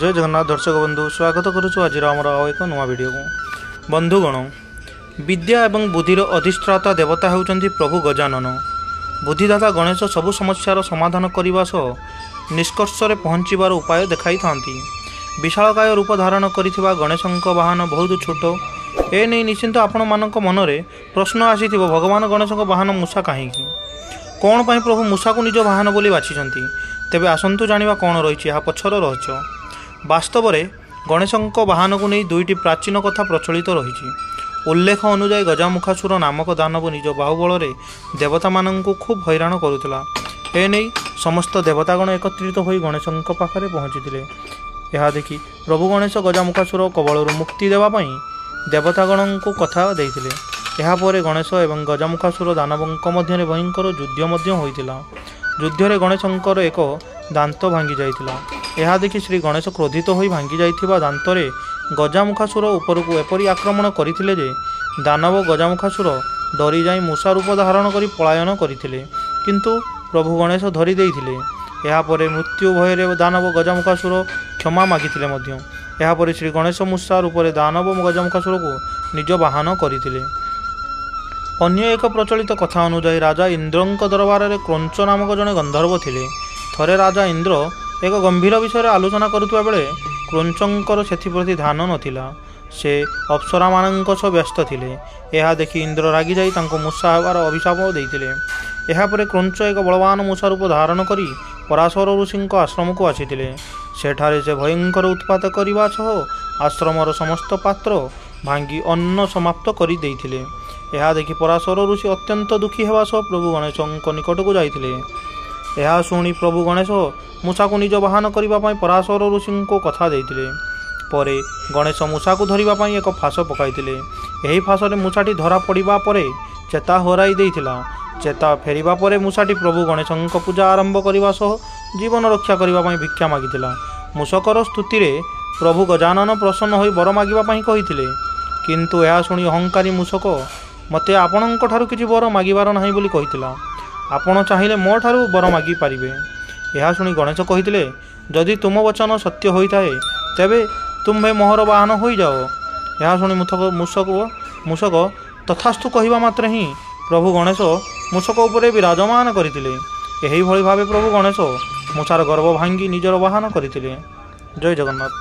जय जगन्नाथ दर्शक बंधु स्वागत करुछु आज आमर आउ एक नुआ वीडियो को बंधुगण विद्या एवं बुद्धिर अधिष्ठाता देवता होउचंती प्रभु गजानन। बुद्धिदाता गणेश सबु समस्यार समाधान करने सह निष्कर्ष पहुँचबार उपाय देखाई थांती। विशालकाय रूप धारण करिथिबा गणेशंक वाहन बहुत छोट ए नहीं निश्चिंत आपण मानक मनरे प्रश्न आसीथिबो भगवान गणेशंक वाहन मूषा काहीकि कौन पाई प्रभु मूषा को निज वाहन बोली बाछिचंती। तेबे आसंतु जानिबा कौन रही यहाँ पछर रहस्य। वास्तव में गणेशंक वाहन को नहीं दुईटी प्राचीन कथा प्रचलित रही। उल्लेख अनुजाई गजामुखासुर नामक दानव निज बाहुबल देवता मानू खूब हैरान करुला। एने समस्त देवतागण एकत्रित हो गणेशंक पाखरे पहुँची। यह देखि प्रभु गणेश गजामुखासुर कबलरू मुक्ति देवाई देवतागण को कथा देते। यापर गणेश एवं गजामुखासुर दानवों मध्य भयंकर युद्ध होता। युद्धरे गणेशंकर एक दांत भांगी जाइतिला। यह देखि श्री गणेश क्रोधित हो भांगी जाइथिबा दांतरे गजामुखासुर उपरकू एपरी आक्रमण करथिले जे दानव गजामुखासुर डरी जाई मूषा रूप धारण करी पलायन करथिले, किंतु प्रभु गणेश धरी देइथिले। यापर मृत्यु भୟରେ दानव गजामुखासुर क्षमा मागिथिले मध्य। यापर श्री गणेश मूषा रूप दानव गजामुखासुर को निज वाहन करथिले। अन्य एक प्रचलित कथा अनुजाई राजा इंद्रंक दरबार में क्रौंच नामक जड़े गंधर्व थिले। थरे राजा इंद्र एक गंभीर विषय आलोचना करुवा बेले क्रौंचंकर सेप्रति ध्यान नथिला। से अप्सरा मानक सह व्यस्त थिले। यह देखि इंद्र रागी जाई तांको मूषा हेबार अभिशाप देइथिले। यापर क्रौंच एक बलवान मूषा रूप धारण करी पराशर ऋषि आश्रम को आसीथिले। सेठारे से भयंकर उत्पात करने सह आश्रमर समस्त पात्र भांगी अन्न समाप्त कर देइथिले। यह देखि पराशर ऋषि अत्यंत दुखी होगा सह प्रभु गणेश निकट को जाइथिले। यह शुणी प्रभु गणेश मूषा को निज वाहन करने पराशर ऋषि को कथा देइथिले। परे गणेश मूषा को धरिबाई एक फास पकाइथिले। यही फासरे मूषाटी धरा पड़ा पर चेता हराई देइथिला। चेता फेरिबा परे मूषाटी प्रभु गणेश पूजा आरंभ करने सह जीवन रक्षा करने भिक्षा मागिथिला। मूषकर स्तुति रे प्रभु गजानन प्रसन्न हो बर मागिबाई कहिथिले, किंतु यह शुणी अहंकारी मूषक मते आपणक ठारू किछि बर मागिबार नाही बोली कहिथिला। आपण चाहिए मो ठारू बर मागी पारिबे। यह शुणी गणेश कहिथिले, जदि तुम वचन सत्य होइताए तेबे तुम्हें मोहर वाहन हो जाओ। यह शुणी मूषक तथास्तु कहिबा मात्र ही प्रभु गणेश मूषक उपरे विराजमान करथिले। एही भली भावे प्रभु गणेश मूषार गर्भ भांगी निजर वाहन करथिले। जय जगन्नाथ।